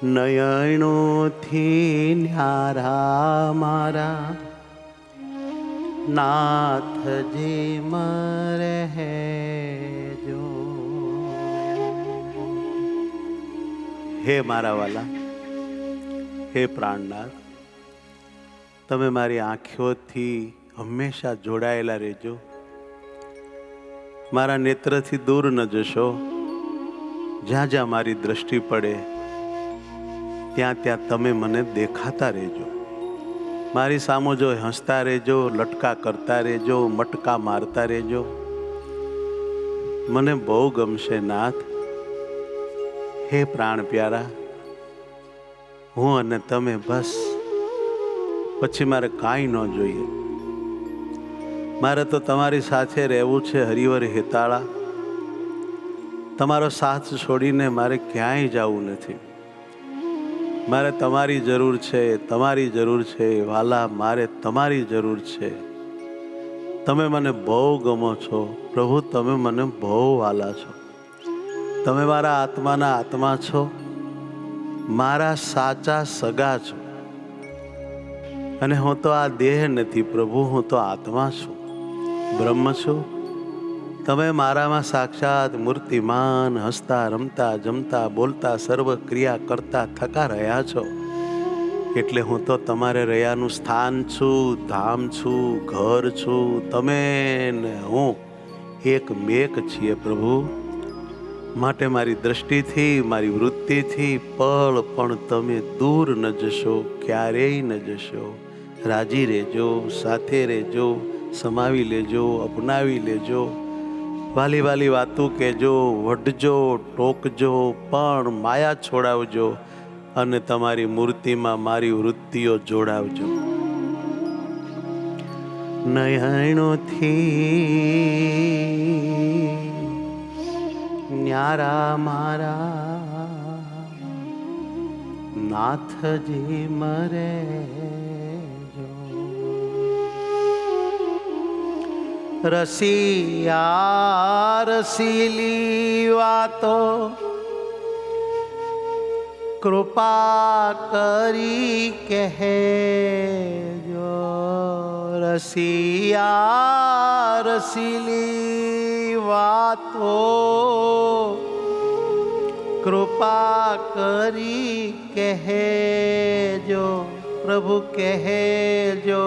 નયણોથી ન્યારા મારા નાથજી મરેજો. હે મારા વાલા, હે પ્રાણનાથ, તમે મારી આંખોથી હંમેશા જોડાયેલા રહેજો. મારા નેત્રથી દૂર ન જશો. જ્યાં જ્યાં મારી દ્રષ્ટિ પડે ત્યાં ત્યાં તમે મને દેખાતા રહેજો. મારી સામો જો હસતા રહેજો, લટકા કરતા રહેજો, મટકા મારતા રહેજો. મને બહુ ગમશે નાથ. હે પ્રાણ પ્યારા, હું અને તમે બસ, પછી મારે કાંઈ ન જોઈએ. મારે તો તમારી સાથે રહેવું છે હરિવર હેતાળા. તમારો સાથ છોડીને મારે ક્યાંય જવું નથી. મારે તમારી જરૂર છે, તમારી જરૂર છે વાલા, મારે તમારી જરૂર છે. તમે મને બહુ ગમો છો પ્રભુ, તમે મને બહુ વાલા છો. તમે મારા આત્માના આત્મા છો, મારા સાચા સગા છો. અને હું તો આ દેહ નથી પ્રભુ, હું તો આત્મા છું, બ્રહ્મ છું. તમે મારામાં સાક્ષાત મૂર્તિમાન, હસતા રમતા જમતા બોલતા સર્વ ક્રિયા કરતા થકા રહ્યા છો. એટલે હું તો તમારે રહ્યાનું સ્થાન છું, ધામ છું, ઘર છું. તમે ને હું એક મેક છીએ પ્રભુ. માટે મારી દ્રષ્ટિથી, મારી વૃત્તિથી પળ પણ તમે દૂર ન જશો, ક્યારેય ન જશો. રાજી રહેજો, સાથે રહેજો, સમાવી લેજો, અપનાવી લેજો. વાલી વાલી વાતું કહેજો, વઢજો, ટોકજો, પણ માયા છોડાવજો અને તમારી મૂર્તિમાં મારી વૃત્તિઓ જોડાવજો. નયણોથી ન્યારા મારા નાથજી મરેજો. રસિયા રસીલી વાતો કૃપા કરી કહેજો. રસિયા રસીલી વાતો કૃપા કરી કહેજો. પ્રભુ કહેજો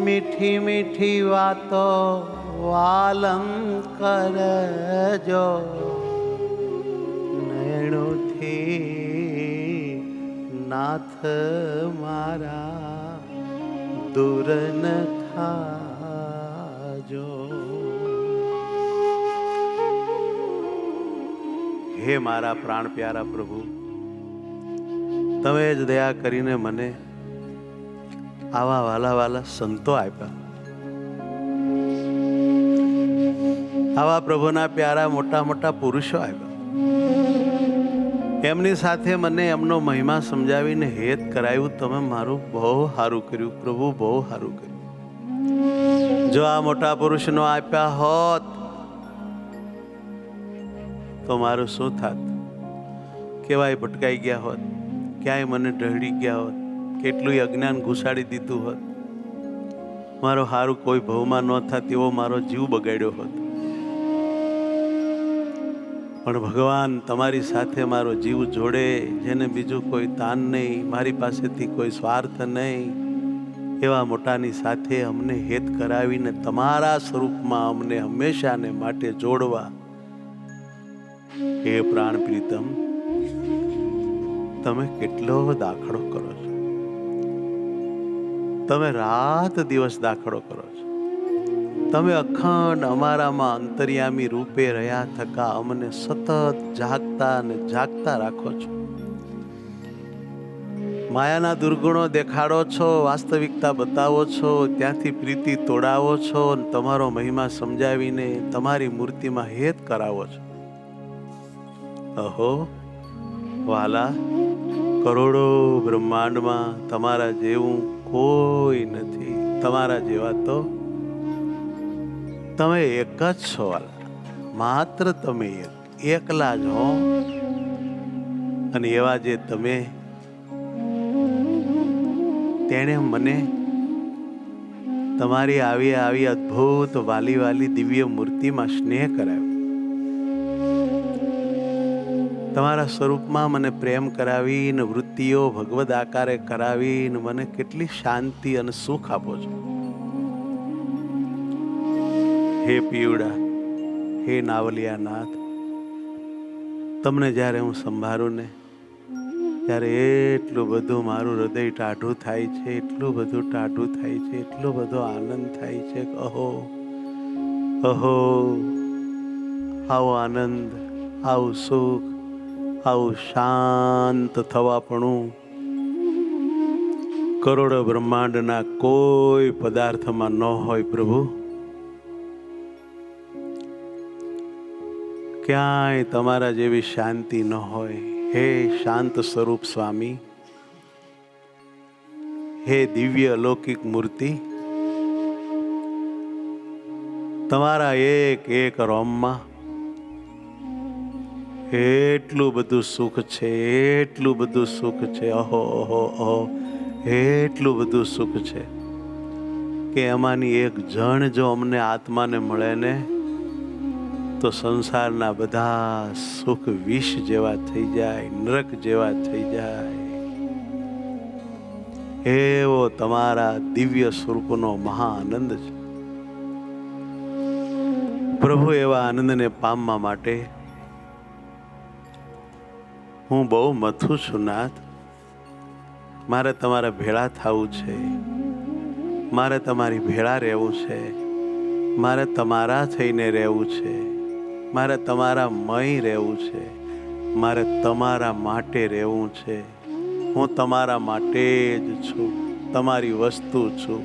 મીઠી મીઠી વાતો વાલમ કરજો. નયણોથી નાથ મારા દૂર ન થાજો. હે મારા પ્રાણ પ્યારા પ્રભુ, તમે જ દયા કરીને મને આવા વાલા વાલા સંતો આપ્યા. આવા પ્રભુના પ્યારા મોટા મોટા પુરુષો આપ્યા. એમની સાથે મને એમનો મહિમા સમજાવીને હેત કરાયું. તમે મારું બહુ સારું કર્યું પ્રભુ, બહુ સારું કર્યું. જો આ મોટા પુરુષનો આપ્યા હોત તો મારું શું થાત? કેવાય ભટકાઈ ગયા હોત, ક્યાંય મને ઢળી ગયા હોત, કેટલું અજ્ઞાન ઘુસાડી દીધું હોત. મારો હારું કોઈ ભવમાં ન થાત એવો મારો જીવ બગાડ્યો હોત. પણ ભગવાન તમારી સાથે મારો જીવ જોડે, જેને બીજું કોઈ તાન નહીં, મારી પાસેથી કોઈ સ્વાર્થ નહીં, એવા મોટાની સાથે અમને હેત કરાવીને તમારા સ્વરૂપમાં અમને હંમેશાને માટે જોડવા. હે પ્રાણ પ્રીતમ, તમે કેટલો દાખલો કરો છો. તમે રાત દિવસ દાખલો કરો છો. તમે અખંડ અમારામાં અંતર્યામી રૂપે રહ્યા થકા અમને સતત જાગતા અને જાગતા રાખો છો. માયાના દુર્ગુણો દેખાડો છો, વાસ્તવિકતા બતાવો છો, ત્યાંથી પ્રીતિ તોડાવો છો અને તમારો મહિમા સમજાવીને તમારી મૂર્તિમાં હેત કરાવો છો. અહો વાલા, કરોડો બ્રહ્માંડમાં તમારા જેવું કોઈ નથી. તમારા જેવા તો તમે એક જ છો વાલા, માત્ર તમે એકલા જ હો. અને એવા જે તમે, તેણે મને તમારી આવી અદ્ભુત વાલી વાલી દિવ્ય મૂર્તિમાં સ્નેહ કરાવ્યો. તમારા સ્વરૂપમાં મને પ્રેમ કરાવીને વૃત્તિઓ ભગવદ આકારે કરાવીને મને કેટલી શાંતિ અને સુખ આપો છો. હે પિયુડા, હે નાવલિયા નાથ, તમને જ્યારે હું સંભાળું ને ત્યારે એટલું બધું મારું હૃદય ટાઢું થાય છે, એટલું બધું ટાઢું થાય છે, એટલો બધો આનંદ થાય છે કે અહો અહો, આવો આનંદ, આવું સુખ, આવું શાંત થવાપણું કરોડો બ્રહ્માંડના કોઈ પદાર્થમાં ન હોય પ્રભુ. ક્યાંય તમારા જેવી શાંતિ ન હોય. હે શાંત સ્વરૂપ સ્વામી, હે દિવ્ય અલૌકિક મૂર્તિ, તમારા એક એક રોમમાં એટલું બધું સુખ છે, એટલું બધું સુખ છે, અહો અહો અહો, એટલું બધું સુખ છે કે એમાંની એક જણ જો અમને આત્માને મળે ને તો સંસારના બધા સુખ વિષ જેવા થઈ જાય, નરક જેવા થઈ જાય. એવો તમારા દિવ્ય સ્વરૂપનો મહા આનંદ છે પ્રભુ. એવા આનંદને પામવા માટે હું બહુ મથું છું નાથ. મારે તમારા ભેળા થવું છે, મારે તમારી ભેળા રહેવું છે, મારે તમારા થઈને રહેવું છે, મારે તમારા મય રહેવું છે, મારે તમારા માટે રહેવું છે. હું તમારા માટે જ છું, તમારી વસ્તુ છું,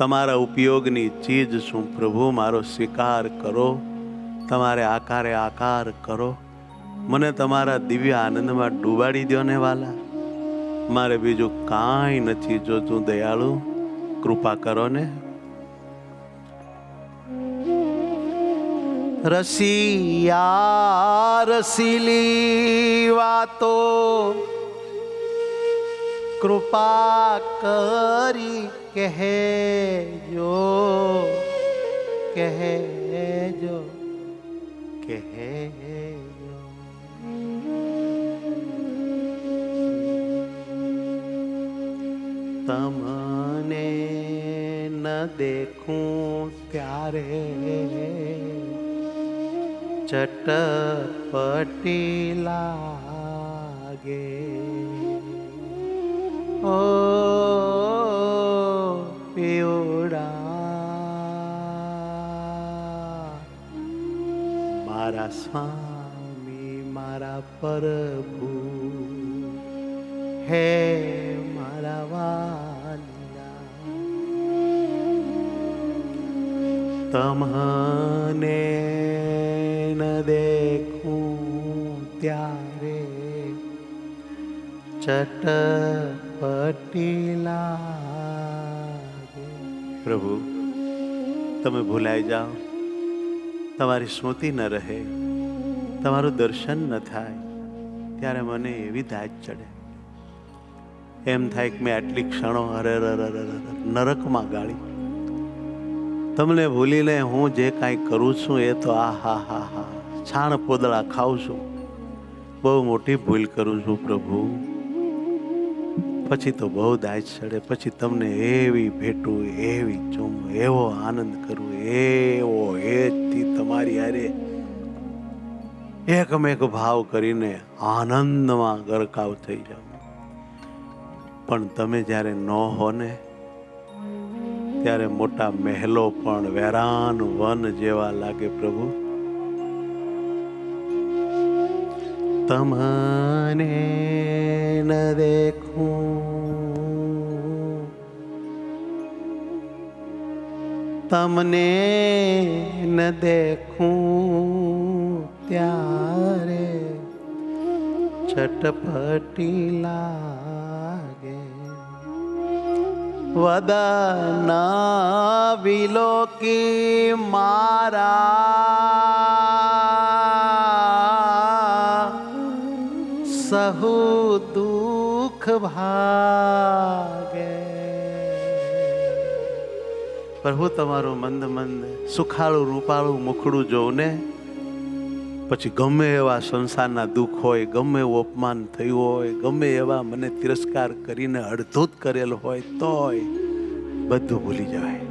તમારા ઉપયોગની ચીજ છું પ્રભુ. મારો સ્વીકાર કરો, તમારે આકારે આકાર કરો, મને તમારા દિવ્ય આનંદમાં ડૂબાડી દો ને વાલા. મારે બીજું કાંઈ નથી જોતું દયાળુ, કૃપા કરો ને. રસિયા રસીલી વાતો કૃપા કરી કહેજો, કહેજો, કહેજો. તમને ન દેખું ત્યારે ચટપટી લાગે. ઓ પિયુડા, મારા સ્વામી, મારા પ્રભુ, હે મારા વાલિયા, તમને ન દેખું ત્યારે ચટપટી લાગે. પ્રભુ, તમે ભૂલાઈ જાઓ, તમારી સ્મૃતિ ન રહે, તમારું દર્શન ન થાય ત્યારે મને એવી દાજ ચડે, એમ થાય કે મેં આટલી ક્ષણો અરે નરકમાં ગાળી. તમને ભૂલીને હું જે કાંઈ કરું છું એ તો આ હા હા હા છાણ પોદળા ખાઉં છું. બહુ મોટી ભૂલ કરું છું પ્રભુ. પછી તો બહુ દાજ ચડે, પછી તમને એવી ભેટું, એવી ચૂમ, એવો આનંદ કરું, એવો હેતથી તમારી હારે એકમેક ભાવ કરીને આનંદમાં ગરકાવ થઈ જાવ. પણ તમે જ્યારે ન હો ને ત્યારે મોટા મહેલો પણ વેરાન વન જેવા લાગે પ્રભુ. તમને ન દેખું, તમને ન દેખું ત્યારે ચટપટી લાગે. વદના વિલોકી મારા સહુ દુઃખ ભાગે. પ્રભુ તમારું મંદ મંદ સુખાળું રૂપાળું મુખડું જોઉં ને પછી ગમે એવા સંસારના દુઃખ હોય, ગમે એવું અપમાન થયું હોય, ગમે એવા મને તિરસ્કાર કરીને અડધૂત કરેલ હોય તોય બધું ભૂલી જવાય.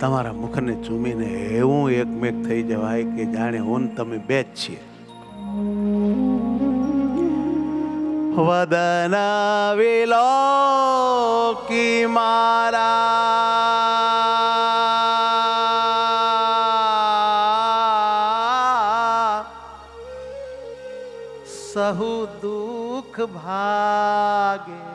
તમારા મુખને ચૂમીને એવું એકમેક થઈ જવાય કે જાણે હું ને તમે બે જ છીએ. વદન વિલોકી મારા સહુ દુઃખ ભાગે.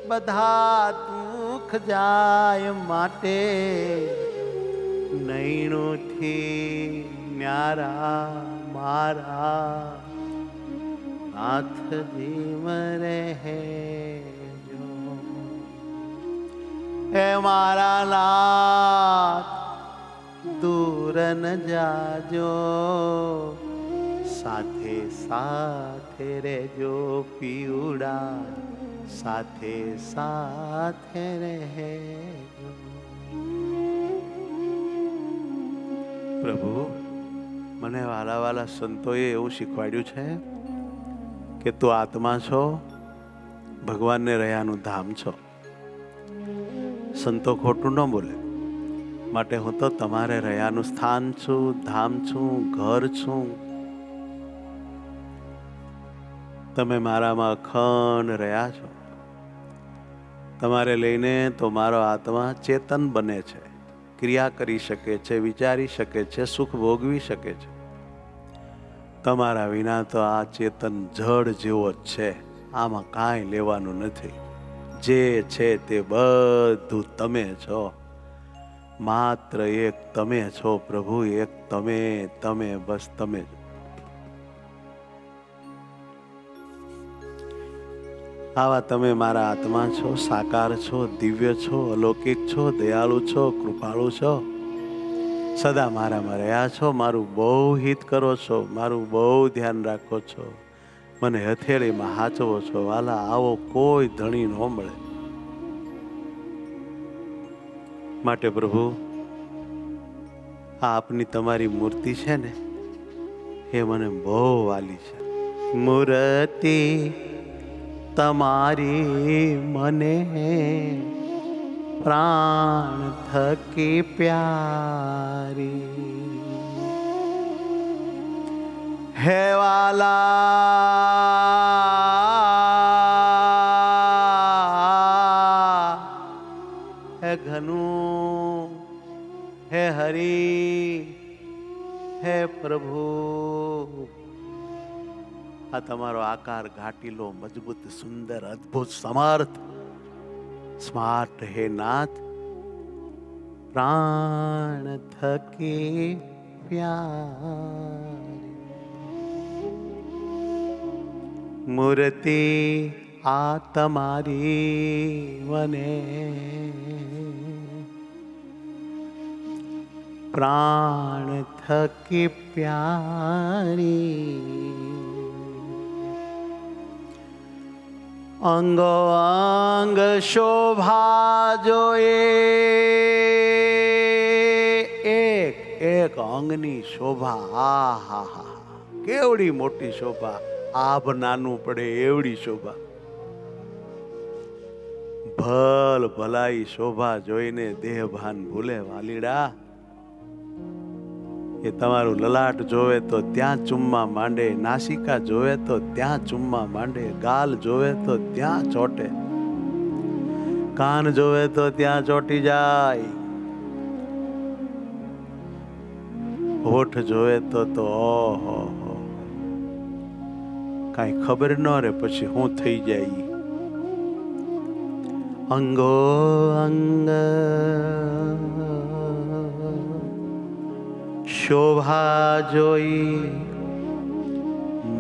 બધા દુઃખ જાય માટે નૈણોથી ન્યારા મારા નાથજી મરે જો. હે મારા નાથ દૂર ન જાજો, સાથે સાથે રહેજો પીવડા, સાથે સાથે રહેજો. પ્રભુ, મને વાલા વાલા સંતોએ એવું શીખવાડ્યું છે કે તું આત્મા છો, ભગવાનને રહ્યાનું ધામ છો. સંતો ખોટું ન બોલે, માટે હું તો તમારે રહ્યાનું સ્થાન છું, ધામ છું, ઘર છું. તમે મારામાં અખંડ રહ્યા છો. તમારે લઈને તો મારો આત્મા ચેતન બને છે, ક્રિયા કરી શકે છે, વિચારી શકે છે, સુખ ભોગવી શકે છે. તમારા વિના તો આ ચેતન જડ જેવો જ છે, આમાં કાંઈ લેવાનું નથી. જે છે તે બધું તમે છો. માત્ર એક તમે છો પ્રભુ, એક તમે, તમે, બસ તમે જ. આવા તમે મારા આત્મા છો, સાકાર છો, દિવ્ય છો, અલૌકિક છો, દયાળુ છો, કૃપાળુ છો. સદા મારામાં રહ્યા છો, મારું બહુ હિત કરો છો, મારું બહુ ધ્યાન રાખો છો, મને હથેળીમાં હાચવો છો. વાલા, આવો કોઈ ધણી ન મળે. માટે પ્રભુ, આ આપની તમારી મૂર્તિ છે ને, એ મને બહુ વાલી છે. મૂર્તિ તમારી મને પ્રાણ થકી પ્યારી. હે વાલા, હે ઘનુ, હે હરી, હે પ્રભુ, આ તમારો આકાર ઘાટીલો, મજબૂત, સુંદર, અદ્ભુત, સમર્થ, સ્માર્ટ હે નાથ. પ્રાણ થકી પ્યારી મૂર્તિ આ તમારી મને પ્રાણ થકી પ્યારી. અંગો અંગ શોભા જોઈએ, એક એક અંગની શોભા. હા હા હા, કેવડી મોટી શોભા. આભ નાનું પડે એવડી શોભા. ભલ ભલાઈ શોભા જોઈને દેહ ભાન ભૂલે. વાલીડા, એ તમારું લલાટ જોવે તો ત્યાં ચુમ્મા માંડે, નાસિકા જોવે તો ત્યાં ચુમ્મા માંડે, ગાલ જોવે તો ત્યાં ચોટે, કાન જોવે તો ત્યાં ચોટી જાય, હોઠ જોવે તો ઓહો કાંઈ ખબર ન રહે પછી હું થઈ જાય. અંગો અંગ શોભા જોઈ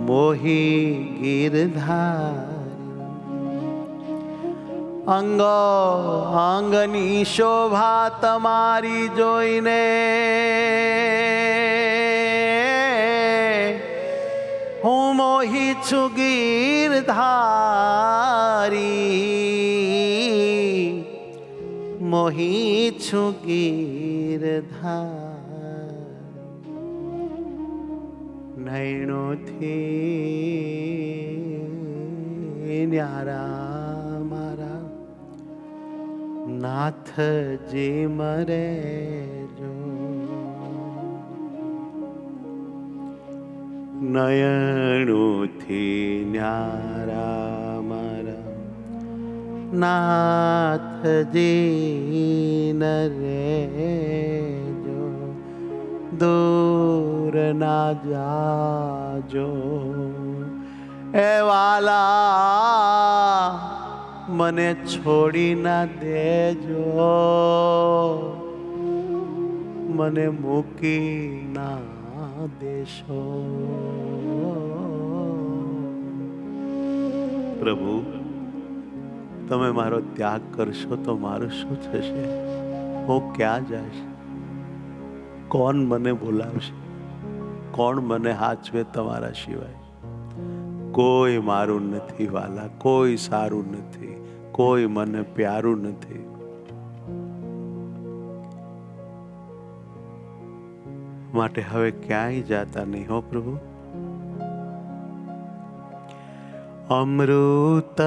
મોહી ગીરધારી. અંગો અંગની શોભા તમારી જોઈને હું મોહી છું ગીરધારી, મોહી છું ગીરધારી, નયનોથી ન્યારા મારા નાથજી મરે જો, નયનોથી ન્યારા મારા નાથજી ન રેજો, દૂર ના જાજો એ વાલા, મને છોડી ના દેજો, મને મૂકી ના દેશો. પ્રભુ, તમે મારો ત્યાગ કરશો તો મારું શું થશે? હું ક્યાં જઈશ? કોણ મને બોલાવશે? કોણ મને હાચવે તમારા સિવાય? કોઈ મારું નથી વાલા, કોઈ સારું નથી, કોઈ મને પ્યારું નથી. માટે હવે ક્યાંય જાતા નહીં હો પ્રભુ. અમૃત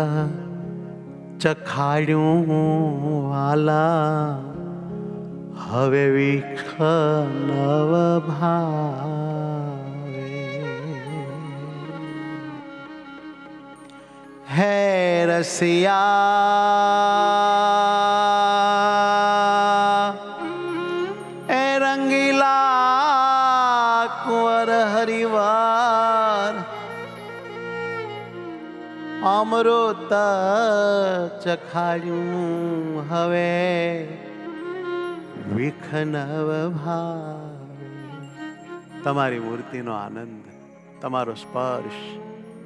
ચખાડ્યું વાલા, હવે વિખ નવ ભાવે. હે રસિયા એ રંગીલા કુંવર હરિવાર, અમૃત ચખાડ્યું હવે વિખ નવ ભાવે. તમારી મૂર્તિનો આનંદ, તમારો સ્પર્શ,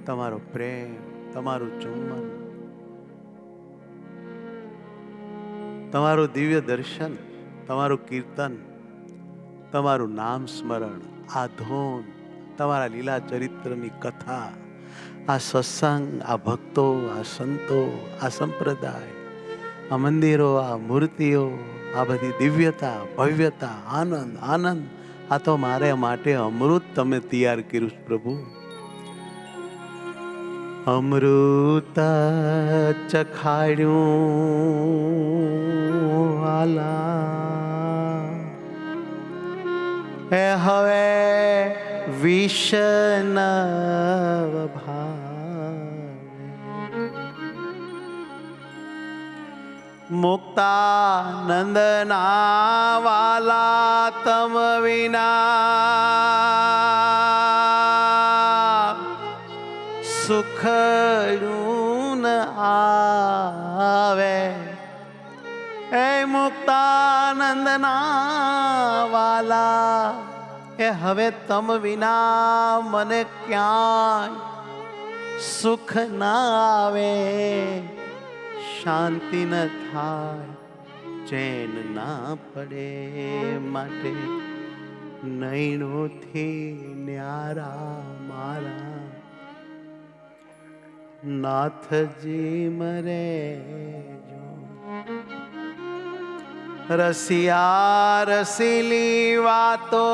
તમારો પ્રેમ, તમારું ચુંબન, તમારું દિવ્ય દર્શન, તમારું કીર્તન, તમારું નામ સ્મરણ, આ ધૂન, તમારા લીલા ચરિત્રની કથા, આ સત્સંગ, આ ભક્તો, આ સંતો, આ સંપ્રદાય, આ મંદિરો, આ મૂર્તિઓ, આ બધી દિવ્યતા, ભવ્યતા, આનંદ આનંદ, આ તો મારે માટે અમૃત તમે તૈયાર કર્યું પ્રભુ. અમૃત ચખાડ્યું વાલા, એ હવે વિષ નવ ભાવે. મુક્તાનંદના વાલા તમ વિના સુખડું ન આવે. એ મુક્તાનંદના વાલા, એ હવે તમ વિના મને ક્યાંય સુખ ના આવે, શાંતિ ન થાય, ચેન ના પડે. માટે નયનોથી ન્યારા મારા નાથજી મરે જો. રસિયા રસીલી વાતો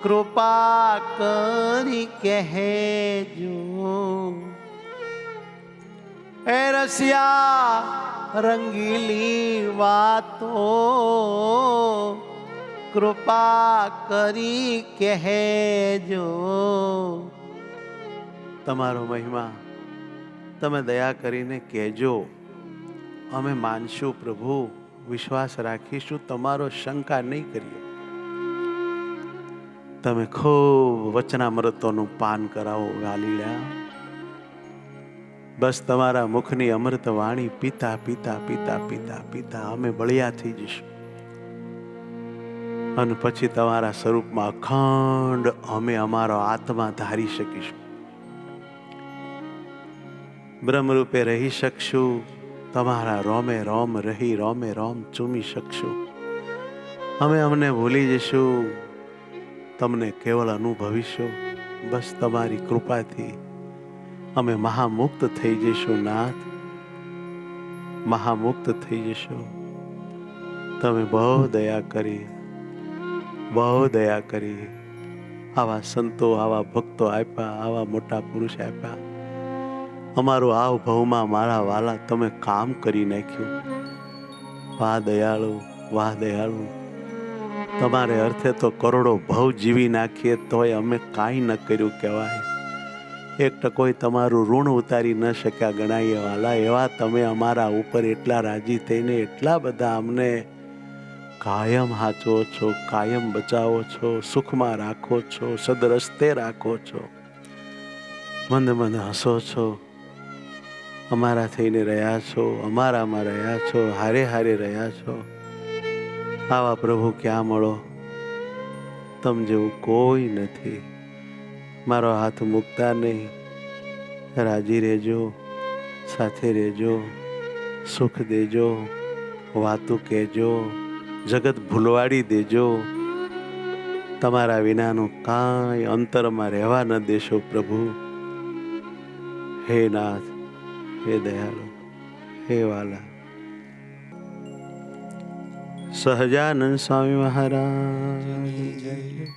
કૃપા કરી કહેજો. એ રસિયા રંગીલી વાતો કૃપા કરી કહેજો. તમારો મહિમા તમે દયા કરીને કહેજો, અમે માનશું પ્રભુ, વિશ્વાસ રાખીશું, તમારો શંકા નહીં કરીએ. તમે ખૂબ વચનામૃતોનું પાન કરાવો વાલીલા. બસ તમારા મુખની અમૃત વાણી પીતા પીતા પીતા પીતા પીતા અમે બળિયા થઈ જઈશું, અને પછી તમારા સ્વરૂપમાં અખંડ અમે અમારો આત્મા ધારી શકીશું, બ્રહ્મરૂપે રહી શકશું, તમારા રોમે રોમ રહી રોમે રોમ ચૂમી શકશું. અમે અમને ભૂલી જશું, તમને કેવળ અનુભવીશું. બસ તમારી કૃપાથી અમે મહામુક્ત થઈ જઈશું નાથ, મહામુક્ત થઈ જઈશું. તમે બહુ દયા કરી, બહુ દયા કરી. આવા સંતો, આવા ભક્તો આપ્યા, આવા મોટા પુરુષ આપ્યા. અમારું આવ ભવમાં મારા વાલા તમે કામ કરી નાખ્યું. વાહ દયાળુ, વાહ દયાળુ. તમારે અર્થે તો કરોડો ભવ જીવી નાખીએ તોય અમે કાંઈ ન કર્યું કહેવાય. એક ટકોય તમારું ઋણ ઉતારી ન શક્યા ગણાય વાલા. એવા તમે અમારા ઉપર એટલા રાજી થઈને એટલા બધા અમને કાયમ હાચવો છો, કાયમ બચાવો છો, સુખમાં રાખો છો, સદરસ્તે રાખો છો, મંદ મંદ હસો છો, અમારા થઈને રહ્યા છો, અમારામાં રહ્યા છો, હારે હારે રહ્યા છો. આવા પ્રભુ ક્યાં મળો? તમ જેવું કોઈ નથી. મારો હાથ મૂકતા નહીં. રાજી રહેજો, સાથે રહેજો, સુખ દેજો, વાતું કહેજો, જગત ભૂલવાડી દેજો. તમારા વિનાનું કાંઈ અંતરમાં રહેવા ન દેશો પ્રભુ. હે નાથ, હે દયાળુ, હે વાલા. સહજાનંદ સ્વામી મહારાજ.